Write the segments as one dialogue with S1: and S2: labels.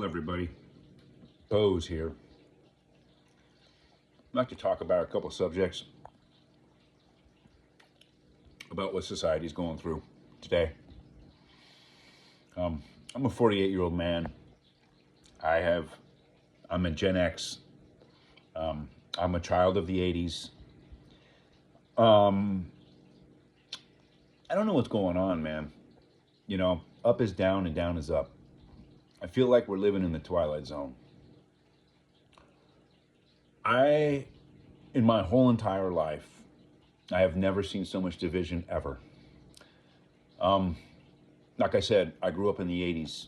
S1: Hello, everybody. Bose here. I'd like to talk about a couple of subjects about what society is going through today. I'm a 48-year-old man. I have, I'm a Gen X. I'm a child of the 80s. Um, I don't know what's going on, man. Up is down and down is up. I feel like we're living in the Twilight Zone. In my whole entire life, I have never seen so much division ever. Like I said, I grew up in the 80s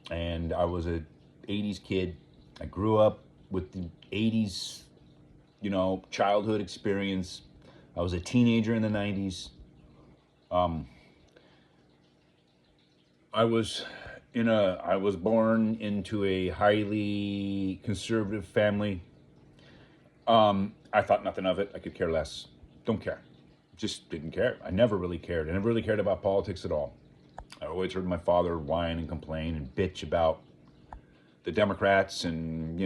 S1: and I was a 80s kid. I grew up with the 80s, childhood experience. I was a teenager in the 90s. I was born into a highly conservative family. I thought nothing of it. I could care less. Don't care. Just didn't care. I never really cared. I never really cared about politics at all. I always heard my father whine and complain and bitch about the Democrats and,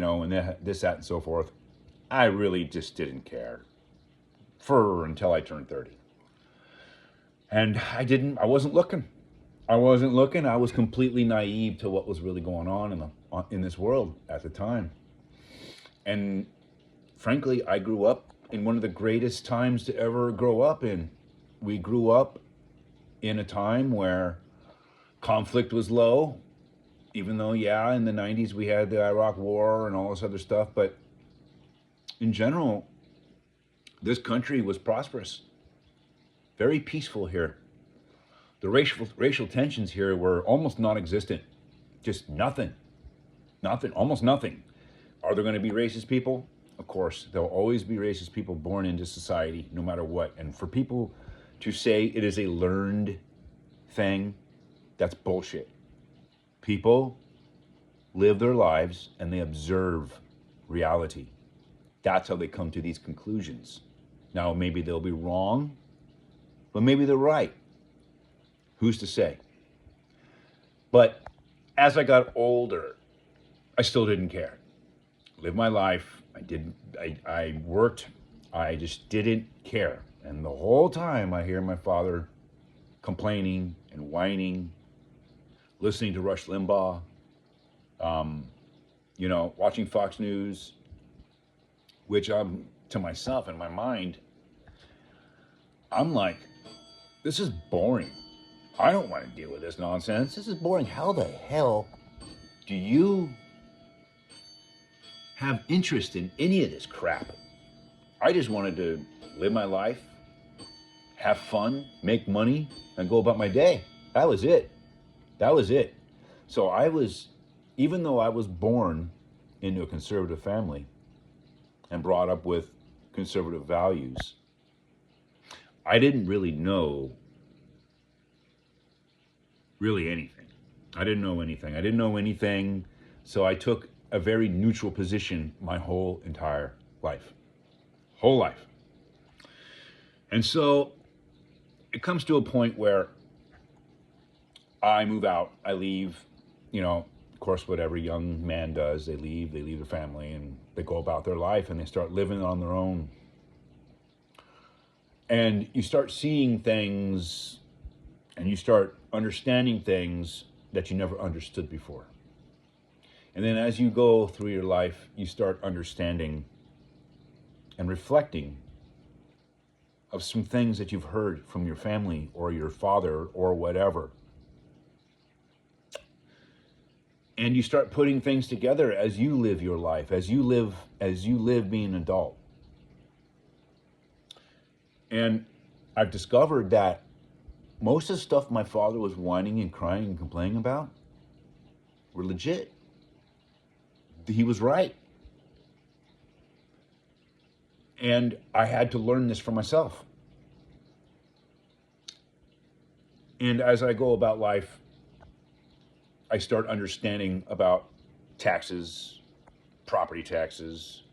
S1: this, that, and so forth. I really just didn't care until I turned 30. And I wasn't looking. I was completely naive to what was really going on in this world at the time. And frankly, I grew up in one of the greatest times to ever grow up in. We grew up in a time where conflict was low, even though, yeah, in the 90s we had the Iraq War and all this other stuff. But in general, this country was prosperous, very peaceful here. The racial tensions here were almost non-existent, just nothing, almost nothing. Are there going to be racist people? Of course, there'll always be racist people born into society, no matter what. And for people to say it is a learned thing, that's bullshit. People live their lives and they observe reality. That's how they come to these conclusions. Now, maybe they'll be wrong, but maybe they're right. Who's to say? But as I got older, I still didn't care. Lived my life. I worked. I just didn't care. And the whole time I hear my father complaining and whining, listening to Rush Limbaugh, watching Fox News, which I'm to myself in my mind, I'm like, this is boring. I don't want to deal with this nonsense. This is boring. How the hell do you have interest in any of this crap? I just wanted to live my life, have fun, make money, and go about my day. That was it. So even though I was born into a conservative family and brought up with conservative values, I didn't really know anything. I didn't know anything. So I took a very neutral position my whole entire life. And so it comes to a point where I move out, I leave, of course, what every young man does, they leave their family and they go about their life and they start living on their own. And you start seeing things and you start understanding things that you never understood before. And then as you go through your life, you start understanding and reflecting of some things that you've heard from your family or your father or whatever. And you start putting things together as you live your life, as you live being an adult. And I've discovered that most of the stuff my father was whining and crying and complaining about were legit. He was right. And I had to learn this for myself. And as I go about life, I start understanding about taxes, property taxes,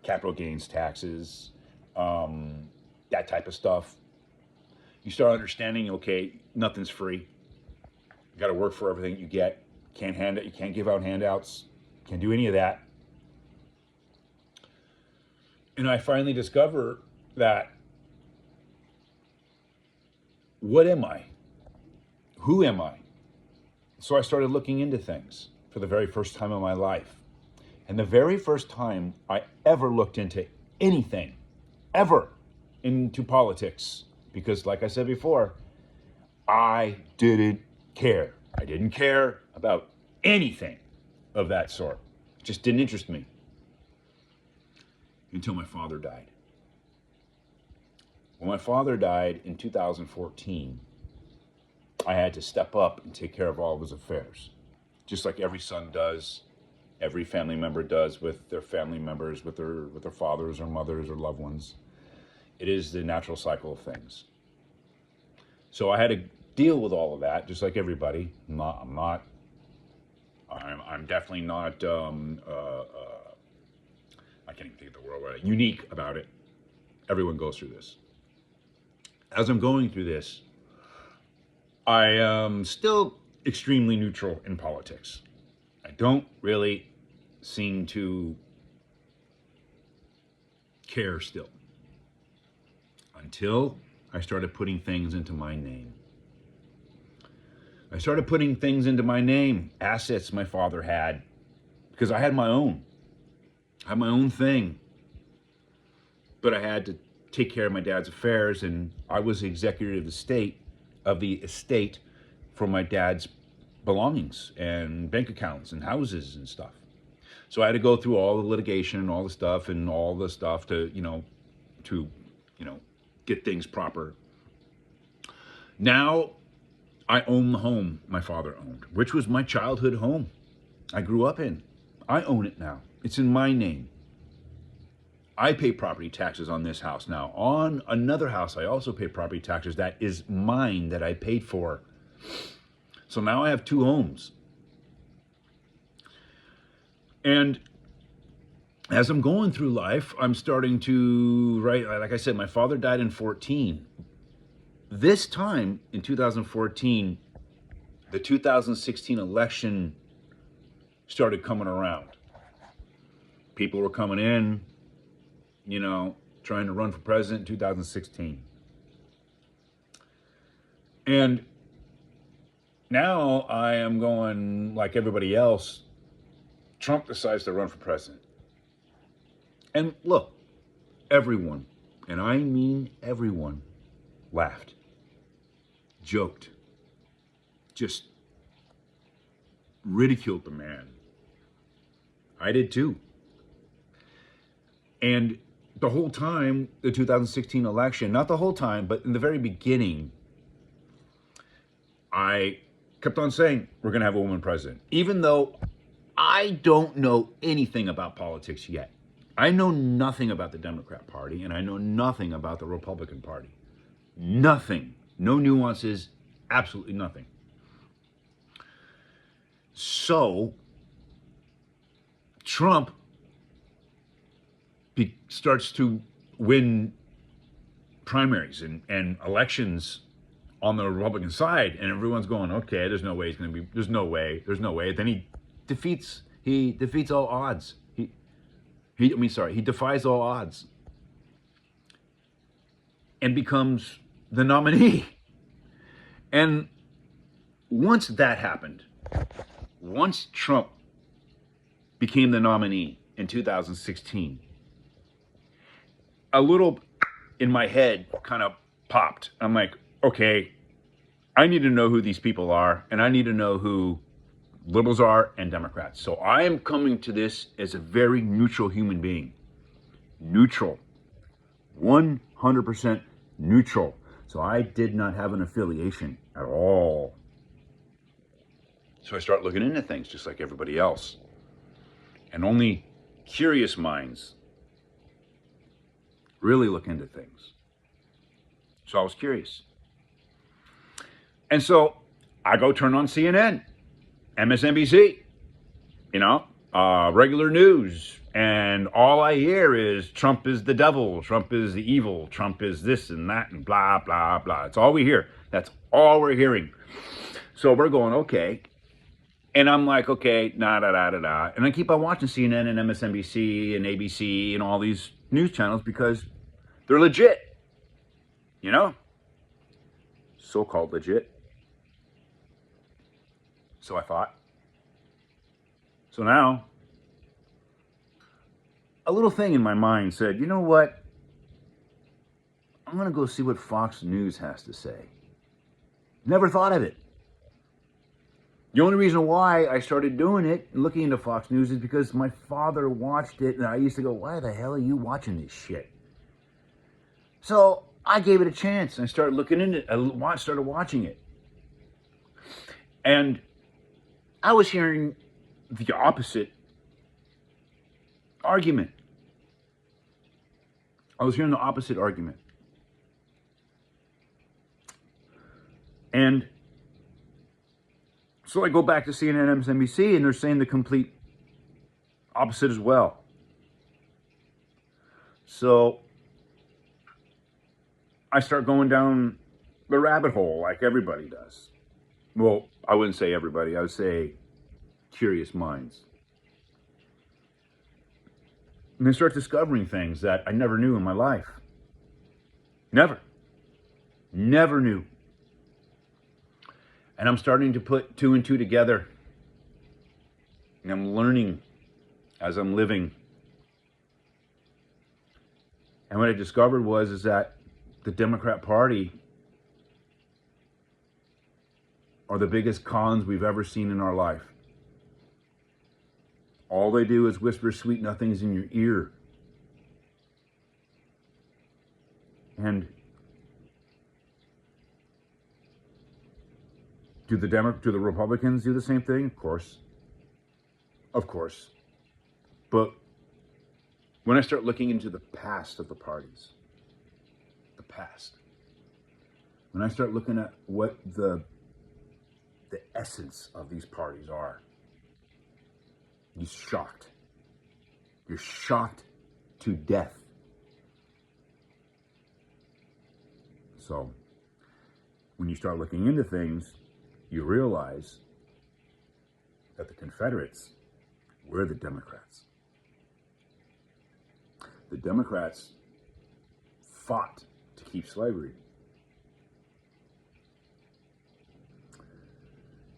S1: capital gains taxes, that type of stuff. You start understanding, okay, nothing's free. You got to work for everything you get. You can't give out handouts. Can't do any of that. And I finally discover that, what am I? Who am I? So I started looking into things for the very first time in my life. And the very first time I ever looked into anything, ever, into politics, because like I said before, I didn't care. I didn't care about anything of that sort. It just didn't interest me until my father died. When my father died in 2014, I had to step up and take care of all of his affairs, just like every son does, every family member does with their family members, with their fathers or mothers or loved ones. It is the natural cycle of things. So I had to deal with all of that, just like everybody. I'm definitely not. I can't even think of the word. Unique about it. Everyone goes through this. As I'm going through this, I am still extremely neutral in politics. I don't really seem to care still, until I started putting things into my name. I started putting things into my name, assets my father had, because I had my own. I had my own thing. But I had to take care of my dad's affairs, and I was the executive of the estate for my dad's belongings and bank accounts and houses and stuff. So I had to go through all the litigation and all the stuff to get things proper. Now I own the home my father owned, which was my childhood home I grew up in. I own it now. It's in my name. I pay property taxes on this house now. On another house, I also pay property taxes that is mine, that I paid for. So now I have two homes. And as I'm going through life, I'm starting to, like I said, my father died in 2014. This time, in 2014, the 2016 election started coming around. People were coming in, trying to run for president in 2016. And now I am going like everybody else. Trump decides to run for president. And look, everyone, and I mean everyone, laughed, joked, just ridiculed the man. I did too. And the whole time, the 2016 election, not the whole time, but in the very beginning, I kept on saying, we're going to have a woman president. Even though I don't know anything about politics yet. I know nothing about the Democrat Party, and I know nothing about the Republican Party. Nothing. No nuances, absolutely nothing. So, Trump starts to win primaries and elections on the Republican side, and everyone's going, okay, there's no way he's going to be, there's no way. Then he defeats all odds. He defies all odds and becomes the nominee. And once that happened, once Trump became the nominee in 2016, a little in my head kind of popped. I'm like, okay, I need to know who these people are, and I need to know who liberals are and Democrats. So I am coming to this as a very neutral human being. Neutral. 100% neutral. So I did not have an affiliation at all. So I start looking into things just like everybody else. And only curious minds really look into things. So I was curious. And so I go turn on CNN, MSNBC, regular news. And all I hear is Trump is the devil, Trump is the evil, Trump is this and that and blah, blah, blah. That's all we hear. That's all we're hearing. So we're going, okay. And I'm like, okay, nah, da, da, da, da. And I keep on watching CNN and MSNBC and ABC and all these news channels because they're legit, you know? So-called legit. So I thought. So now, a little thing in my mind said, you know what? I'm going to go see what Fox News has to say. Never thought of it. The only reason why I started doing it and looking into Fox News is because my father watched it, and I used to go, why the hell are you watching this shit? So I gave it a chance, and I started looking into it. I started watching it. And I was hearing the opposite argument. I was hearing the opposite argument. And so I go back to CNN, MSNBC, and they're saying the complete opposite as well. So I start going down the rabbit hole like everybody does. Well, I wouldn't say everybody. I would say curious minds. And I start discovering things that I never knew in my life. Never knew. And I'm starting to put two and two together. And I'm learning as I'm living. And what I discovered is that the Democrat Party are the biggest cons we've ever seen in our life. All they do is whisper sweet nothings in your ear. And do the Republicans do the same thing? Of course. Of course. But when I start looking into the past of the parties, the past, when I start looking at what the essence of these parties are, you're shocked. You're shocked to death. So, when you start looking into things, you realize that the Confederates were the Democrats. The Democrats fought to keep slavery.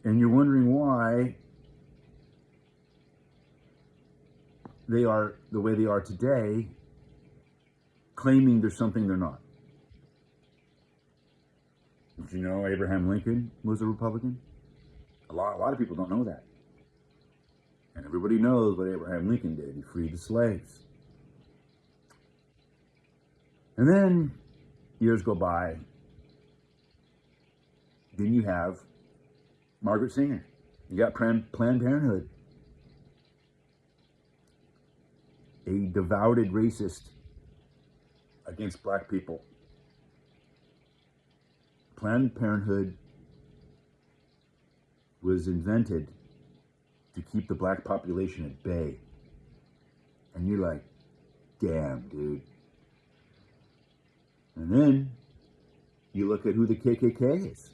S1: And you're wondering why they are the way they are today, claiming there's something they're not. Did you know Abraham Lincoln was a Republican? A lot of people don't know that. And everybody knows what Abraham Lincoln did. He freed the slaves. And then years go by. Then you have Margaret Sanger. You got Planned Parenthood. A devoted racist against black people. Planned Parenthood was invented to keep the black population at bay. And you're like, damn, dude. And then you look at who the KKK is.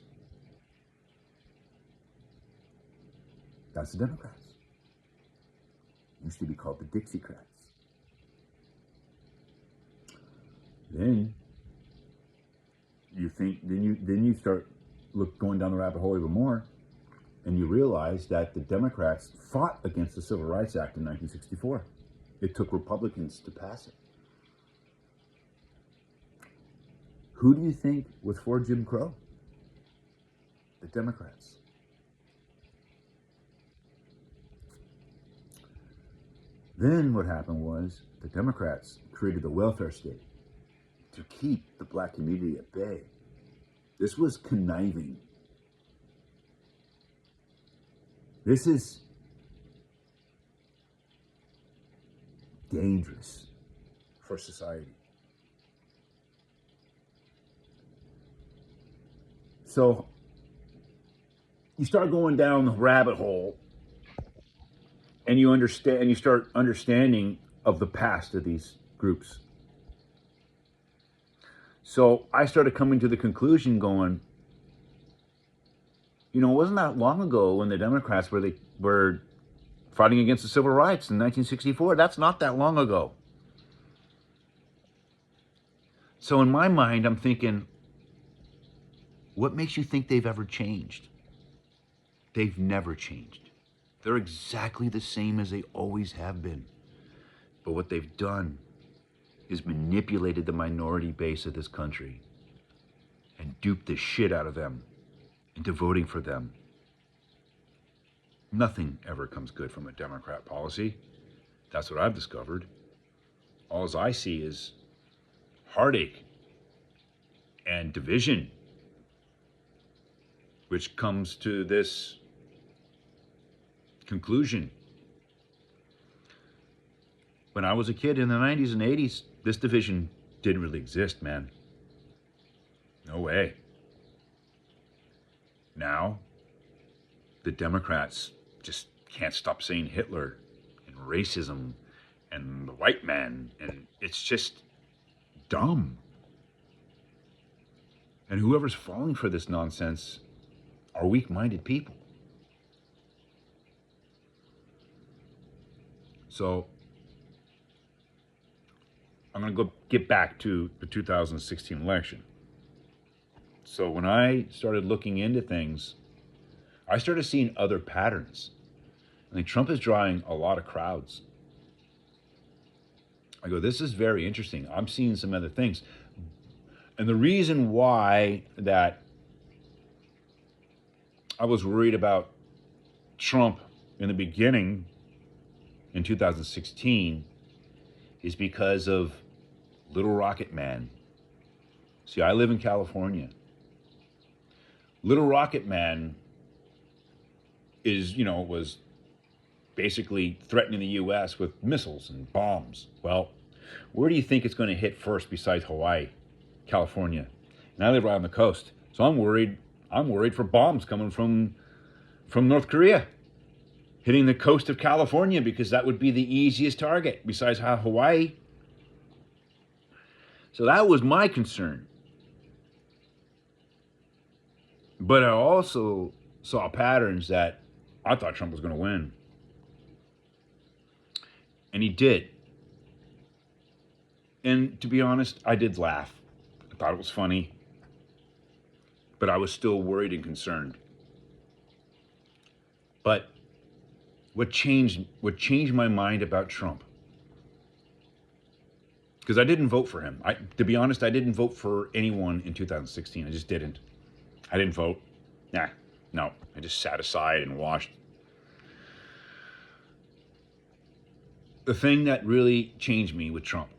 S1: That's the Democrats. Used to be called the Dixiecrats. Then you think, then you start going down the rabbit hole even more, and you realize that the Democrats fought against the Civil Rights Act in 1964. It took Republicans to pass it. Who do you think was for Jim Crow? The Democrats. Then what happened was the Democrats created the welfare state to keep the black community at bay. This was conniving. This is dangerous for society. So you start going down the rabbit hole, and you start understanding of the past of these groups. So I started coming to the conclusion going, You know, it wasn't that long ago when the Democrats were fighting against the civil rights in 1964. That's not that long ago. So in my mind, I'm thinking, what makes you think they've ever changed? They've never changed. They're exactly the same as they always have been. But what they've done is manipulated the minority base of this country and duped the shit out of them into voting for them. Nothing ever comes good from a Democrat policy. That's what I've discovered. All I see is heartache and division, which comes to this conclusion. When I was a kid in the 90s and 80s, this division didn't really exist, man. No way. Now, the Democrats just can't stop saying Hitler and racism and the white man, and it's just dumb. And whoever's falling for this nonsense are weak-minded people. So I'm going to go get back to the 2016 election. So when I started looking into things, I started seeing other patterns. I think Trump is drawing a lot of crowds. I go, this is very interesting. I'm seeing some other things. And the reason why that I was worried about Trump in the beginning in 2016 is because of Little Rocket Man. See, I live in California. Little Rocket Man was basically threatening the U.S. with missiles and bombs. Well, where do you think it's going to hit first besides Hawaii? California. And I live right on the coast. So I'm worried for bombs coming from North Korea, hitting the coast of California, because that would be the easiest target besides Hawaii. So that was my concern. But I also saw patterns that I thought Trump was going to win. And he did. And to be honest, I did laugh. I thought it was funny. But I was still worried and concerned. But what changed my mind about Trump? Because I didn't vote for him. To be honest, I didn't vote for anyone in 2016. I just didn't. I didn't vote. No. I just sat aside and watched. The thing that really changed me with Trump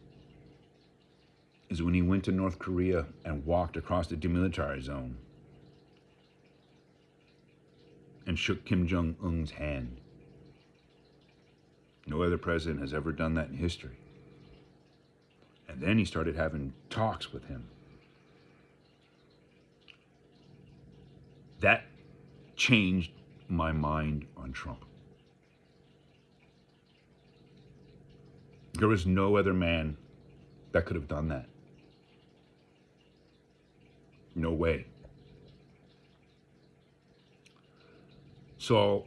S1: is when he went to North Korea and walked across the demilitarized zone and shook Kim Jong-un's hand. No other president has ever done that in history. And then he started having talks with him. That changed my mind on Trump. There was no other man that could have done that. No way. So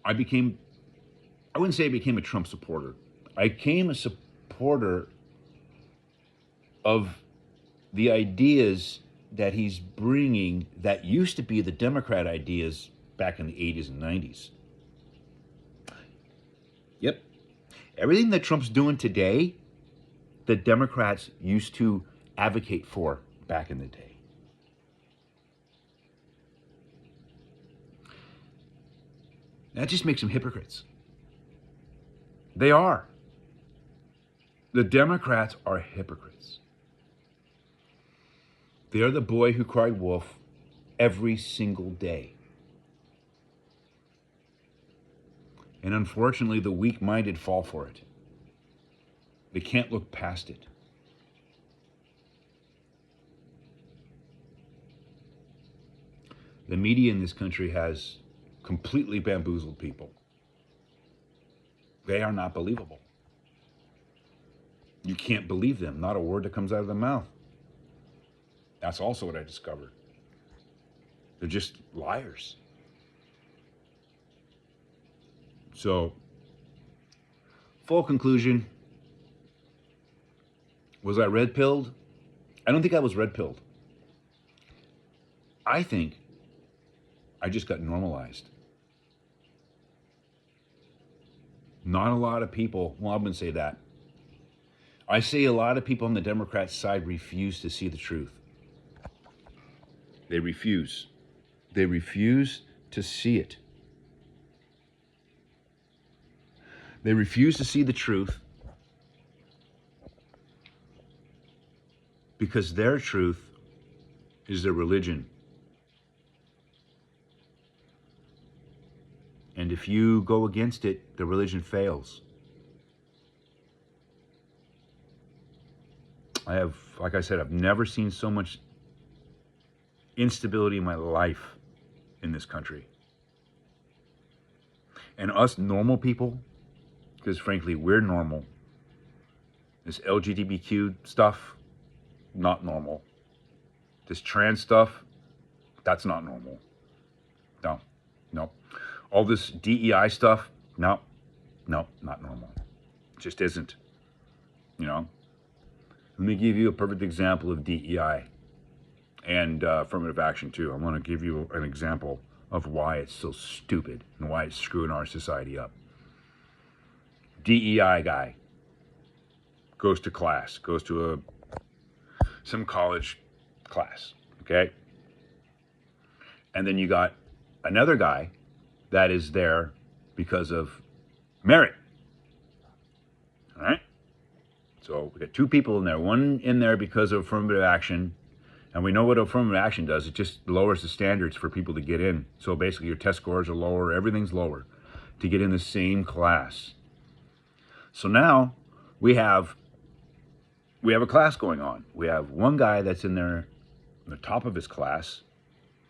S1: I wouldn't say I became a Trump supporter. I became a supporter of the ideas that he's bringing that used to be the Democrat ideas back in the 80s and 90s. Yep. Everything that Trump's doing today, the Democrats used to advocate for back in the day. That just makes them hypocrites. They are. The Democrats are hypocrites. They are the boy who cried wolf every single day. And unfortunately, the weak-minded fall for it. They can't look past it. The media in this country has completely bamboozled people. They are not believable. You can't believe them, not a word that comes out of their mouth. That's also what I discovered. They're just liars. So, full conclusion, was I red pilled? I don't think I was red pilled. I think I just got normalized. Not a lot of people, well, I wouldn't say that. I say a lot of people on the Democrat side refuse to see the truth. They refuse. They refuse to see it. They refuse to see the truth because their truth is their religion. And if you go against it, the religion fails. Like I said, I've never seen so much instability in my life in this country. And us normal people, because frankly, we're normal. This LGBTQ stuff, not normal. This trans stuff, that's not normal. No, no. All this DEI stuff, no, not normal. It just isn't, you know. Let me give you a perfect example of DEI and affirmative action too. I want to give you an example of why it's so stupid and why it's screwing our society up. DEI guy goes to class, goes to some college class, okay? And then you got another guy that is there because of merit, all right? So we got two people in there, one in there because of affirmative action, and we know what affirmative action does. It just lowers the standards for people to get in. So basically your test scores are lower, everything's lower to get in the same class. So now we have a class going on. We have one guy that's in there, the top of his class,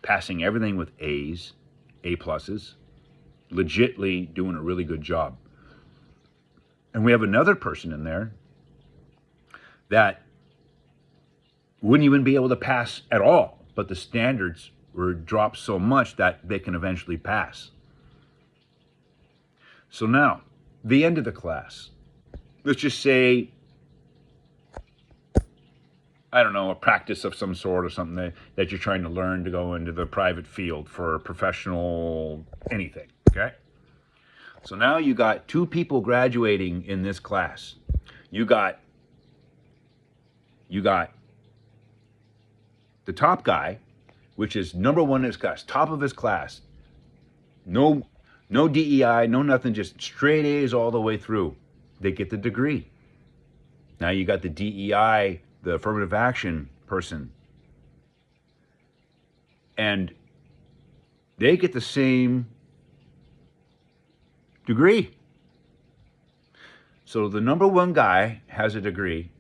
S1: passing everything with A's, A pluses, legitly doing a really good job. And we have another person in there that wouldn't even be able to pass at all, but the standards were dropped so much that they can eventually pass. So now, the end of the class, let's just say, I don't know, a practice of some sort or something that you're trying to learn to go into the private field for professional anything, okay? So now you got two people graduating in this class. You got the top guy, which is number one in his class, top of his class. No DEI, no nothing, just straight A's all the way through. They get the degree. Now you got the DEI, the affirmative action person, and they get the same degree. So the number one guy has a degree,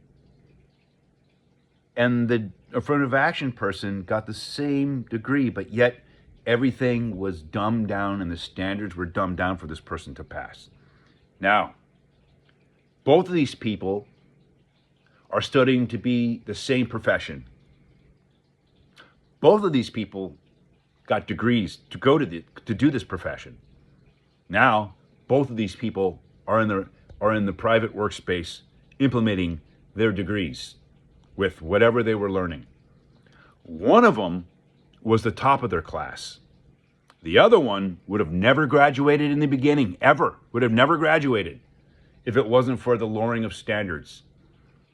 S1: and the affirmative action person got the same degree, but yet everything was dumbed down and the standards were dumbed down for this person to pass. Now, both of these people are studying to be the same profession. Both of these people got degrees to go to do this profession. Now, both of these people are in the private workspace implementing their degrees with whatever they were learning. One of them was the top of their class. The other one would have never graduated in the beginning, ever. Would have never graduated if it wasn't for the lowering of standards.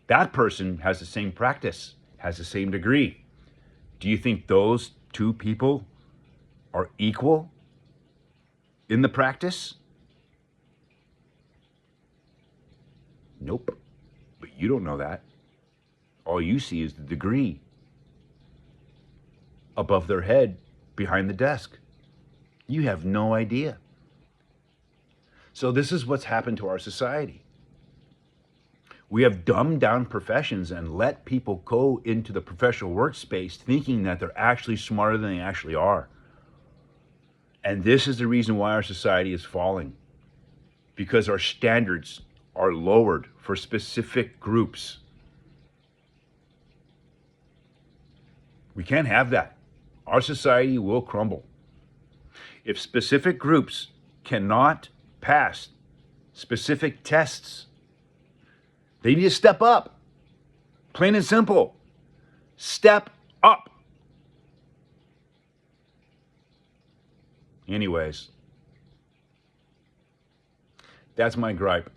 S1: That person has the same practice, has the same degree. Do you think those two people are equal in the practice? Nope. But you don't know that. All you see is the degree above their head behind the desk. You have no idea. So this is what's happened to our society. We have dumbed down professions and let people go into the professional workspace thinking that they're actually smarter than they actually are. And this is the reason why our society is falling. Because our standards are lowered for specific groups. We can't have that. our society will crumble. If specific groups cannot pass specific tests, they need to step up. Plain and simple. Step up. Anyways, that's my gripe.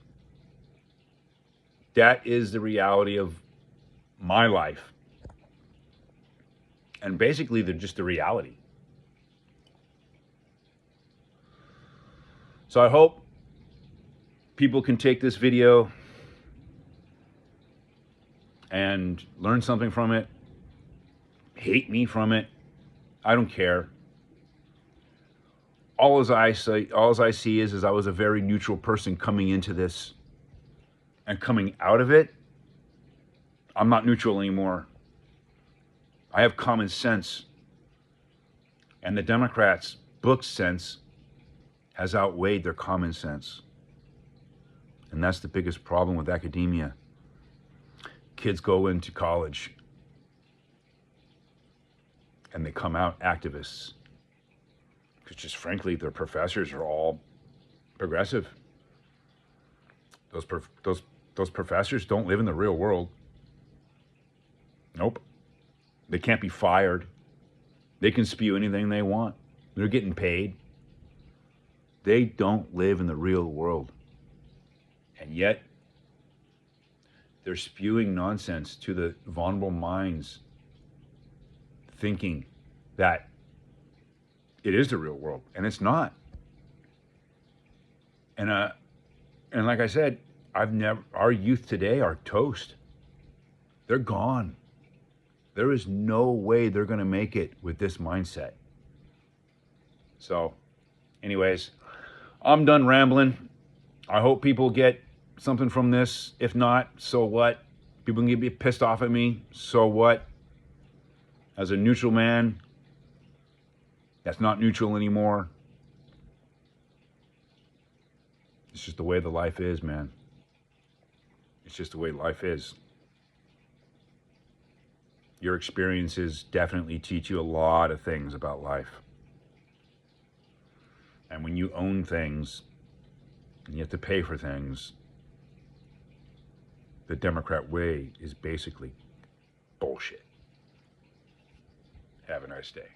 S1: That is the reality of my life. And basically, they're just the reality. So I hope people can take this video and learn something from it, hate me from it. I don't care. All I see is I was a very neutral person coming into this, and coming out of it, I'm not neutral anymore. I have common sense. And the Democrats' book sense has outweighed their common sense. And that's the biggest problem with academia. Kids go into college and they come out activists. Because just frankly, their professors are all progressive. Those professors don't live in the real world. Nope. They can't be fired. They can spew anything they want. They're getting paid. They don't live in the real world. And yet, they're spewing nonsense to the vulnerable minds, thinking that it is the real world, and it's not. And like I said, our youth today are toast. They're gone. There is no way they're going to make it with this mindset. So, anyways, I'm done rambling. I hope people get something from this. If not, so what? People can get pissed off at me. So what? As a neutral man, that's not neutral anymore. It's just the way the life is, man. It's just the way life is. Your experiences definitely teach you a lot of things about life. And when you own things, and you have to pay for things, the Democrat way is basically bullshit. Have a nice day.